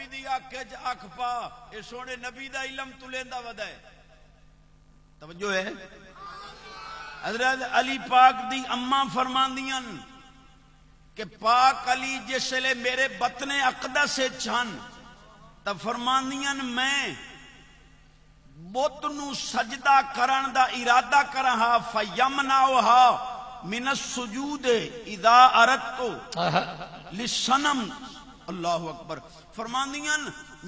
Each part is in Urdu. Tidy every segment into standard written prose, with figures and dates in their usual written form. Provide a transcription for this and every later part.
مولوی دی اکھ اکھ پا، اے سونے نبی دا علم تو لیندا ودا ہے. توجہ ہے. حضرت علی پاک دی اماں فرماندیاں کہ پاک علی جسلے میرے بطن عقدہ سے چھن تب فرماندیاں میں بت نو سجدہ کرن دا ارادہ کرہا فیمنعھا من السجود اذا اردت للصنم. اللہ اکبر. فرماندیاں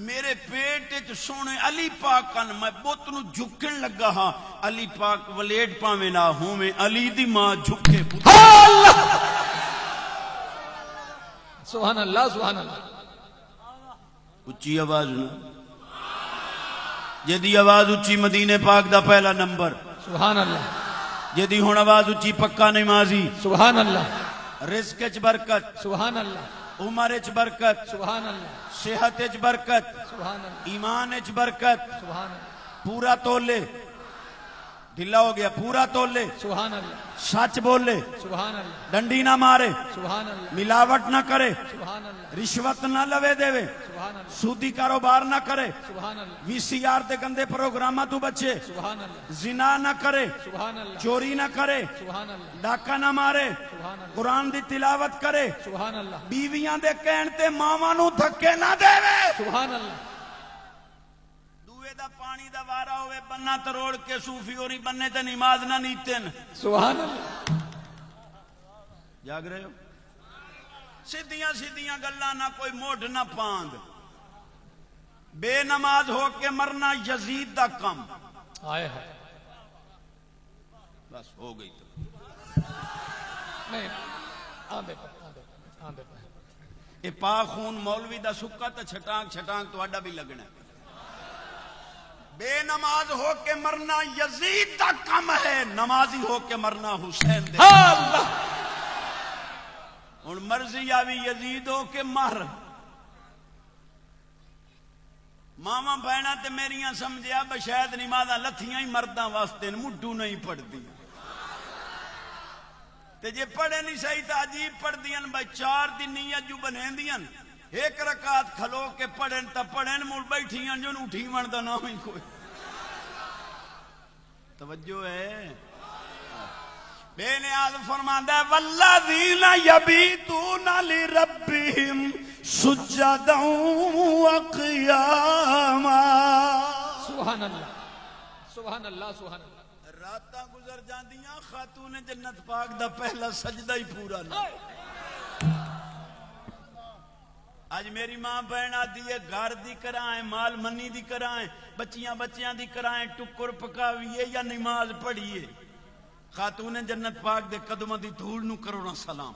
میرے پیٹ وچ سونے علی پاک کن میں بت نو جھکن لگا ہاں. علی پاک ولیٹ پاویں نہ ہوویں علی دی ماں جھکے. سبحان اللہ سبحان اللہ. اچھی آواز نہ جدی آواز اچھی مدینے پاک دا پہلا نمبر. سبحان اللہ. جدی ہن آواز اچھی پکا نمازی. سبحان اللہ. رزق وچ برکت. سبحان اللہ. عمر وچ برکت. سبحان اللہ. صحت وچ برکت. سبحان اللہ. ایمان وچ برکت. سبحان اللہ. پورا تولے ڈھلا ہو گیا. پورا تولے. سبحان اللہ. سچ بولے. سبحان اللہ. ڈنڈی نہ مارے. سبحان اللہ. ملاوٹ نہ کرے. سبحان اللہ. رشوت نہ لوے دے. سبحان اللہ. سودی کاروبار نہ کرے. سبحان اللہ. وی سی آر دے گندے پروگراماں تو بچے. سبحان اللہ. زنا نہ کرے. سبحان اللہ. چوری نہ کرے. سبحان اللہ. ڈاکہ نہ مارے. سبحان اللہ. قرآن دی تلاوت کرے. سبحان اللہ. بیویاں دے کہن تے ماواں نو دھکے نہ دے. سبحان اللہ. دوے دا پانی دا وارا ہوئے بننا تروڑ کے صوفی اور بننے تے نماز نہ نیتن. سبحان اللہ. جاگ رہے ہو. سیدھیاں سیدھیاں گلاں نہ کوئی موڈ نہ پاند. بے نماز ہو کے مرنا یزید دا کم. آئے ہے. بس ہو گئی. تو نہیں آندے پہ آندے پہ. اے پا خون مولوی دا سکا تا چھٹانگ چھٹانگ تو اڈا بھی لگنا ہے. بے نماز ہو کے مرنا یزید دا کم ہے. نمازی ہو کے مرنا حسین دے. اللہ. اور مرضی آوی یزید ہو کے مر. ماما بہنا تے میریاں سمجھیا بشاید نمازاں لتھیاں ہی مرداں واسطے مڈو نہیں پڑھ دی. تے جے پڑھے نہیں صحیح تا عجیب پڑھ دیاں بھائی. 4 دن نیت جو بنہیں دیاں ایک رکعت کھلو کے پڑھن تا پڑھن مول بیٹھیاں جو اٹھی من دا نام ہی کوئی. توجہ ہے. بے نیاز فرماندا ہے والذین یبیتون لربہم سجدا وقیاما. سبحان اللہ. سبحان اللہ. سبحان اللہ. راتاں گزر جاندیاں خاتون جنت پاک دا پہلا سجدہ ہی پورا نہ. آج میری ماں بہن آدھی ہے گھر دی کرائیں مال منی دی کرائیں بچیاں دی کرائیں ٹکر پکاویے یا نماز پڑھیے. خاتون جنت پاک دے قدموں دی دھول نو کرو نا سلام.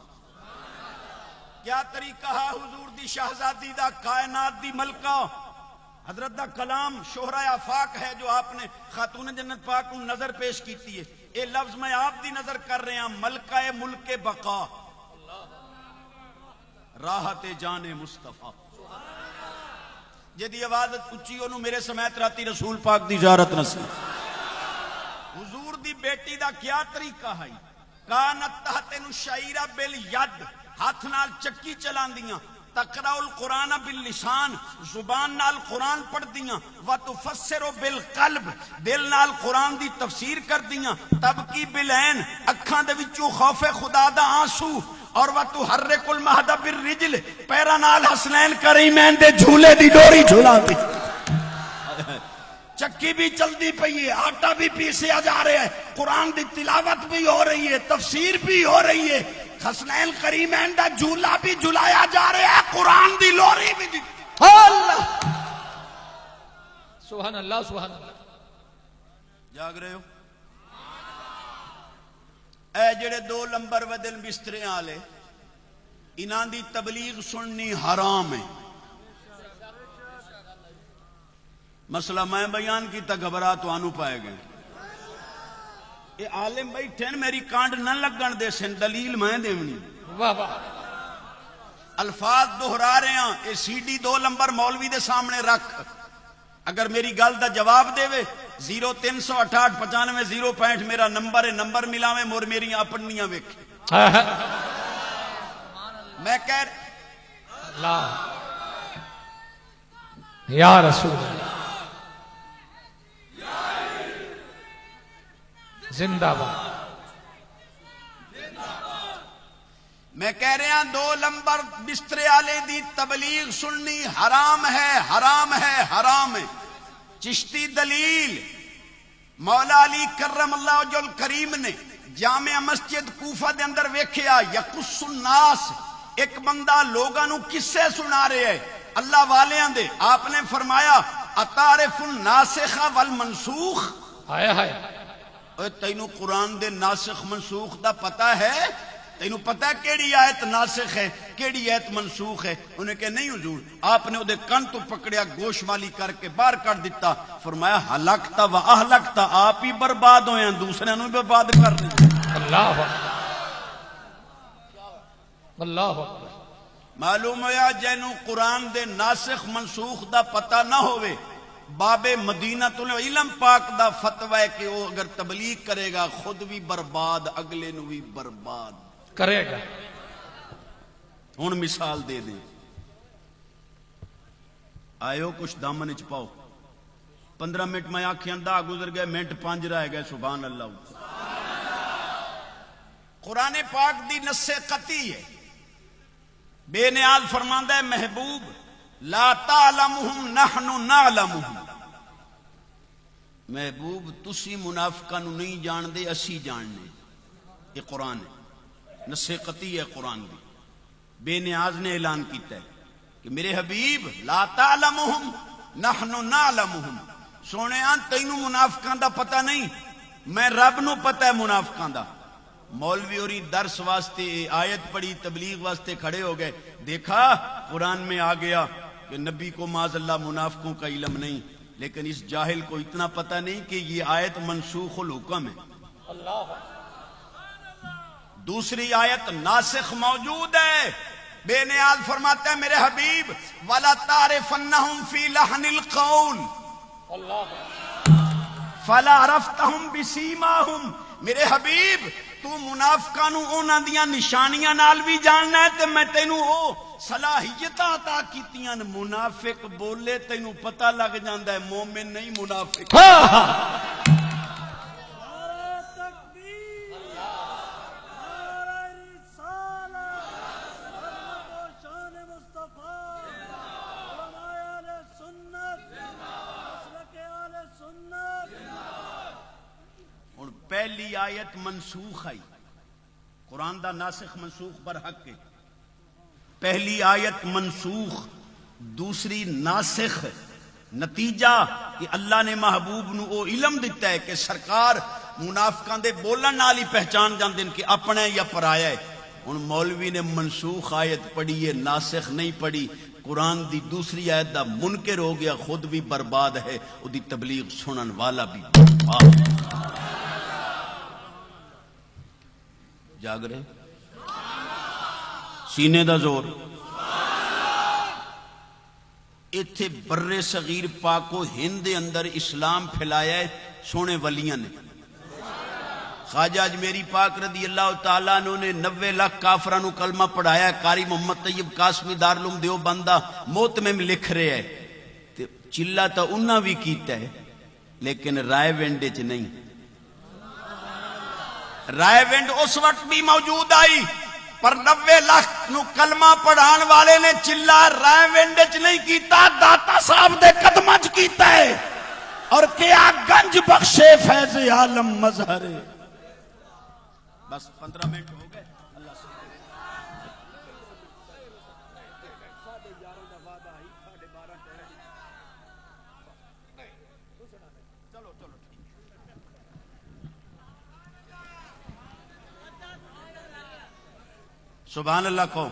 کیا طریقہ ہے حضور دی شہزادی دا کائنات دی ملکہ حضرت دا کلام شہرہ آفاق ہے جو آپ نے خاتون جنت پاک کو نظر پیش کیتی ہے. اے لفظ میں آپ دی نظر کر رہے ہیں ملکہ ملک بقا راحت جان مصطفیٰ. جدی آواز اچھی انہوں میرے سمیت راتی رسول پاک دی زیارت نصیب. حضور دی بیٹی دا کیا طریقہ ہے. کانت تحت شعیرہ بالید ہاتھ نال چکی چلان دیاں. تقرأ القرآن باللسان زبان نال قرآن پڑھ دیاں. وتفسر بالقلب دل نال قرآن دی تفسیر کر دیاں. تبکی بالعین اکھاں دے وچوں خوف خدا دا آنسو. اور وتحرک المہد بالرجل پیراں نال حسنین کریمین دے جھولے دی ڈوری جھولا دی. چکی بھی چلدی پئی ہے آٹا بھی پیسیا جا رہا ہے قرآن دی تلاوت بھی ہو رہی ہے تفسیر بھی ہو رہی ہے حسنین کریمین دا جھولا بھی جھلایا جا رہا ہے قرآن دی لوری بھی دی. اللہ. سبحان اللہ. سبحان اللہ. جاگ رہے ہو. اے جڑے 2 لمبر ودل بسترے آلے انہاں دی تبلیغ سننی حرام ہے. مسئلہ میں بیان کی تا گھبرا تو آنو پائے گئے. یہ عالم بیٹھے میری کانڈ نہ لگن دے سن دلیل میں دیونی. واہ واہ. الفاظ دہرا رہے ہیں. یہ سی ڈی 2 لمبر مولوی دے سامنے رکھ. اگر میری گل دا جواب دے وے 0368 95 065 میرا نمبر ہے. نمبر ملاویں مور میری اپنیاں ویکھ. میں کہہ اللہ. یا رسول اللہ زندہ باد میں کہہ رہا ہوں 2 نمبر بسترے والے دی تبلیغ سننی حرام ہے حرام ہے حرام ہے. چشتی دلیل مولا علی کرم اللہ وجہ الکریم نے جامع مسجد کوفہ دے اندر ویکھیا یقص الناس ایک بندہ لوگاں نو قصے سنا رہے ہے اللہ والیاں دے. آپ نے فرمایا اتعرف الناسخ والمنسوخ. ہائے ہائے اے تینوں قرآن دے ناسخ منسوخ دا پتہ ہے؟ تینوں پتہ ہے کیڑی آیت ناسخ ہے کیڑی آیت منسوخ ہے؟ انہیں کہ نہیں حضور. آپ نے اودے کن تو پکڑیا گوش مالی کر کے باہر کر دیتا. فرمایا ہلکتا و اہلکتا آپ ہی برباد ہوئے ہیں دوسرے نو برباد کر دیں. اللہ اللہ معلوم ہویا جنوں قرآن دے ناسخ منسوخ دا پتہ نہ ہوئے باب مدینۃ العلم پاک دا فتوی ہے کہ وہ اگر تبلیغ کرے گا خود بھی برباد اگلے نو بھی برباد کرے گا. ہن مثال دے دیں آئیو کچھ دامن چ پاؤ 15 منٹ میں آنکھیں اندھا گزر گئے منٹ 5 رہ گئے. سبحان اللہ. قرآن پاک دی نص قطعی ہے. بے نیاز فرماندہ ہے محبوب لا تعلمہم نحن نعلمہم. محبوب تسی منافقاں نو نہیں جان دے اسی جاننے. یہ قرآن ہے نص قطعی ہے قرآن دی. بے نیاز نے اعلان کیتا ہے کہ میرے حبیب لا تعلمہم نحن نعلمہم. سونے تینوں منافقاں دا پتہ نہیں میں رب نو پتہ ہے منافقاں دا. مولوی اور درس واسطے آیت پڑھی تبلیغ واسطے کھڑے ہو گئے. دیکھا قرآن میں آ گیا کہ نبی کو معاذ اللہ منافقوں کا علم نہیں لیکن اس جاہل کو اتنا پتہ نہیں کہ یہ آیت منسوخ الحکم ہے. دوسری آیت ناسخ موجود ہے. بے نیاز فرماتا ہے میرے حبیب وَلَا تَعْرِفَنَّهُمْ فِي لَحْنِ الْقَوْلِ فَلَا عَرَفْتَهُمْ بِسِيمَاهُمْ. میرے حبیب تو منافقاں نو انہاں دیاں نشانیاں نال بھی جاننا ہے تے میں تینوں او صلاحیتاں عطا کیتیاں. منافق بولے تینوں پتہ لگ جاندا ہے مومن نہیں منافق. پہلی آیت منسوخ آئی قرآن دا ناسخ منسوخ برحق ہے. پہلی آیت منسوخ دوسری ناسخ. نتیجہ کہ اللہ نے محبوب نو او علم دیتا ہے کہ سرکار منافقاں دے بولن نال ہی پہچان جاندے کہ اپنا ہے یا پرایا ہے. ہن مولوی نے منسوخ آیت پڑھی ہے ناسخ نہیں پڑھی. قرآن دی دوسری آیت دا منکر ہو گیا خود بھی برباد ہے او دی تبلیغ سنن والا بھی برباد. جاگ رہے سینے دا زور. ایتھے بر صغیر پاک و ہند دے اندر اسلام پھیلایا ہے سونے ولیاں نے. خواجہ اجمیری پاک رضی اللہ تعالیٰ عنہ نے 90 لاکھ کافراں نو کلمہ پڑھایا ہے. قاری محمد طیب قاسمی دارالعلوم دیوبندہ موتمم لکھ رہے ہے تے چلا تا انہاں بھی کیتا ہے لیکن رائے ونڈ چ نہیں. رائے ونڈ اس وقت بھی موجود آئی پر 90 لاکھ نو کلمہ پڑھان والے نے چلا رائے ونڈ چ نہیں کیتا داتا صاحب دے قدمہ چ کیتا ہے. اور کیا گنج بخشے فیض عالم مظہر. بس 15 منٹ ہو گئے. اللہ سے چلو چلو سبحان اللہ کو.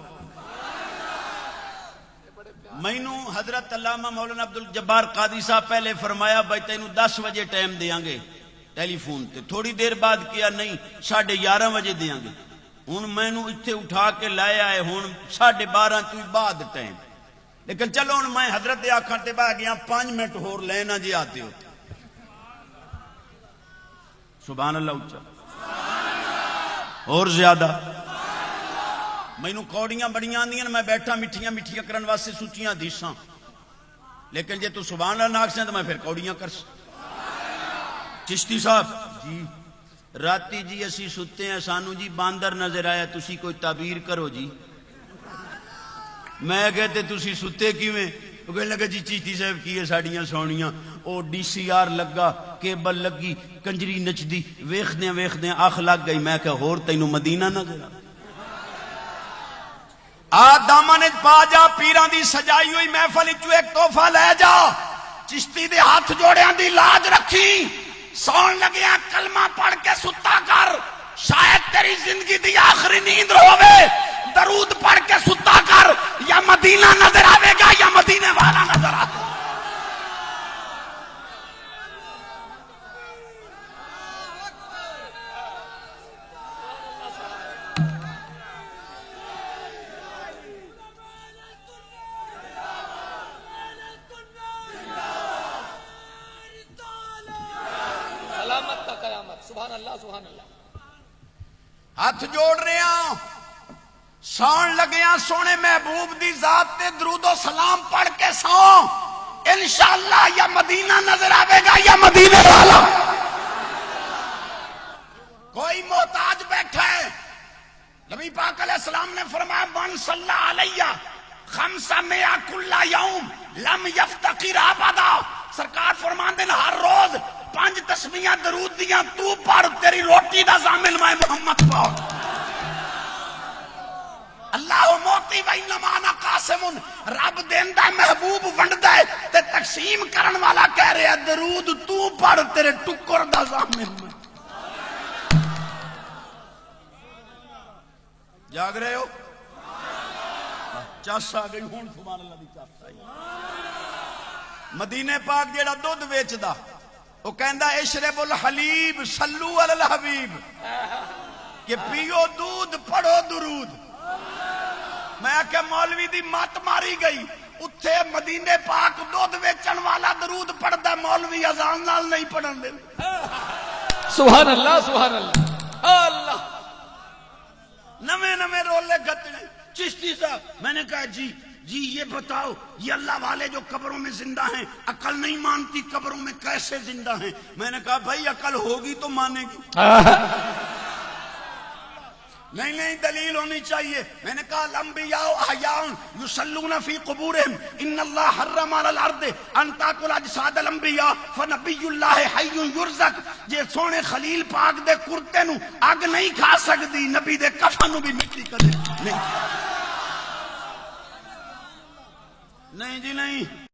مینو حضرت علامہ مولانا عبد الجبار قادری صاحب پہلے فرمایا بھائی تینوں 10 بجے ٹائم دیاں گے ٹیلی فون تے. تھوڑی دیر بعد کیا نہیں 11:30 بجے دیاں گے. ہن مینوں اتنے اٹھا کے لائے آئے ہن 12:30 تو بعد ٹائم. لیکن چلو ہن میں حضرت آکھن تے بہ گیا 5 منٹ ہور لینا جی آتے ہو. سبحان اللہ اچھا اور زیادہ. مینوں کوڑیاں بڑیاں آندیاں میں بیٹھا مٹھیاں مٹھیاں کرن واسطے سوچیاں حدیثاں لیکن جے تو سبحان اللہ ناک سے تو میں پھر کوڑیاں کرس. چشتی صاحب جی راتی جی اسی ستے ہیں سانو جی باندر نظر آیا تسی کوئی تعبیر کرو جی. میں کہتے تسی ستے کیویں؟ وہ کہنے لگا جی چشتی صاحب کی ہے ساڑیاں سونیاں او ڈی سی آر لگا کیبل لگی کنجری نچدی ویکھدیاں اکھ لگ گئی. میں کہ ہور تینوں مدینہ نظر آ دامن پا جا پیران دی سجائی ہوئی محفل چو ایک تحفہ لے جا. چشتی دے ہاتھ جوڑیاں دی لاج رکھی سون لگیاں کلمہ پڑھ کے ستا کر شاید تیری زندگی دی آخری نیند ہوئے. درود پڑھ کے ستا کر یا مدینہ نظر آئے گا یا مدینے والا نظر آئے گا. سلامت کا قیامت. سبحان اللہ سبحان اللہ. ہاتھ جوڑ رہے ہیں سون لگے ہیں سونے محبوب دی ذات تے درود و سلام پڑھ کے سو. انشاءاللہ یا مدینہ نظر آئے گا یا مدینے والا. کوئی محتاج بیٹھا ہے نبی پاک علیہ السلام نے فرمایا من صلی علیہ 500 کل یوم لم یفتقر ابدا. سرکار فرماندے ہیں ہر روز 5 تسبیحاں درود دیاں تو پڑھ تیری روٹی دا ضامن میں محمد پاک. اللہ موتی و انما انا قاسم. رب دیندا محبوب ونڈدا ہے تے تقسیم کرن والا کہہ رہا ہے درود تو پڑھ تیرے ٹکر دا ضامن میں. جاگ رہے ہو؟ چس آ گئی ہوں سبحان اللہ دی چس آئی. مدینے پاک جیڑا دودھ ویچدا وہ کہندا اشرب الحلیب صلو علی الحبیب کہ پیو دودھ پڑھو درود. میں کہ مولوی دی مات ماری گئی اتھے مدینے پاک دودھ ویچن والا درود پڑھدا مولوی اذان نال نہیں پڑھن دے. سبحان اللہ سبحان اللہ. اللہ نویں رولے گھٹنے. چشتی صاحب میں نے کہا جی یہ بتاؤ یہ اللہ والے جو قبروں میں زندہ ہیں عقل نہیں مانتی قبروں میں کیسے زندہ ہیں؟ میں نے کہا بھائی عقل ہوگی تو مانے گی. نہیں دلیل ہونی چاہیے. میں نے کہا الانبیاء احیاء یصلون فی قبورہم ان اللہ حرم علی الارض ان تاکل اجساد الانبیاء فنبی اللہ حی یرزق. جے سونے خلیل پاک دے کرتے نو اگ نہیں کھا سکتی نبی دے کفن نو بھی مٹی کدے نہیں. نہیں جی نہیں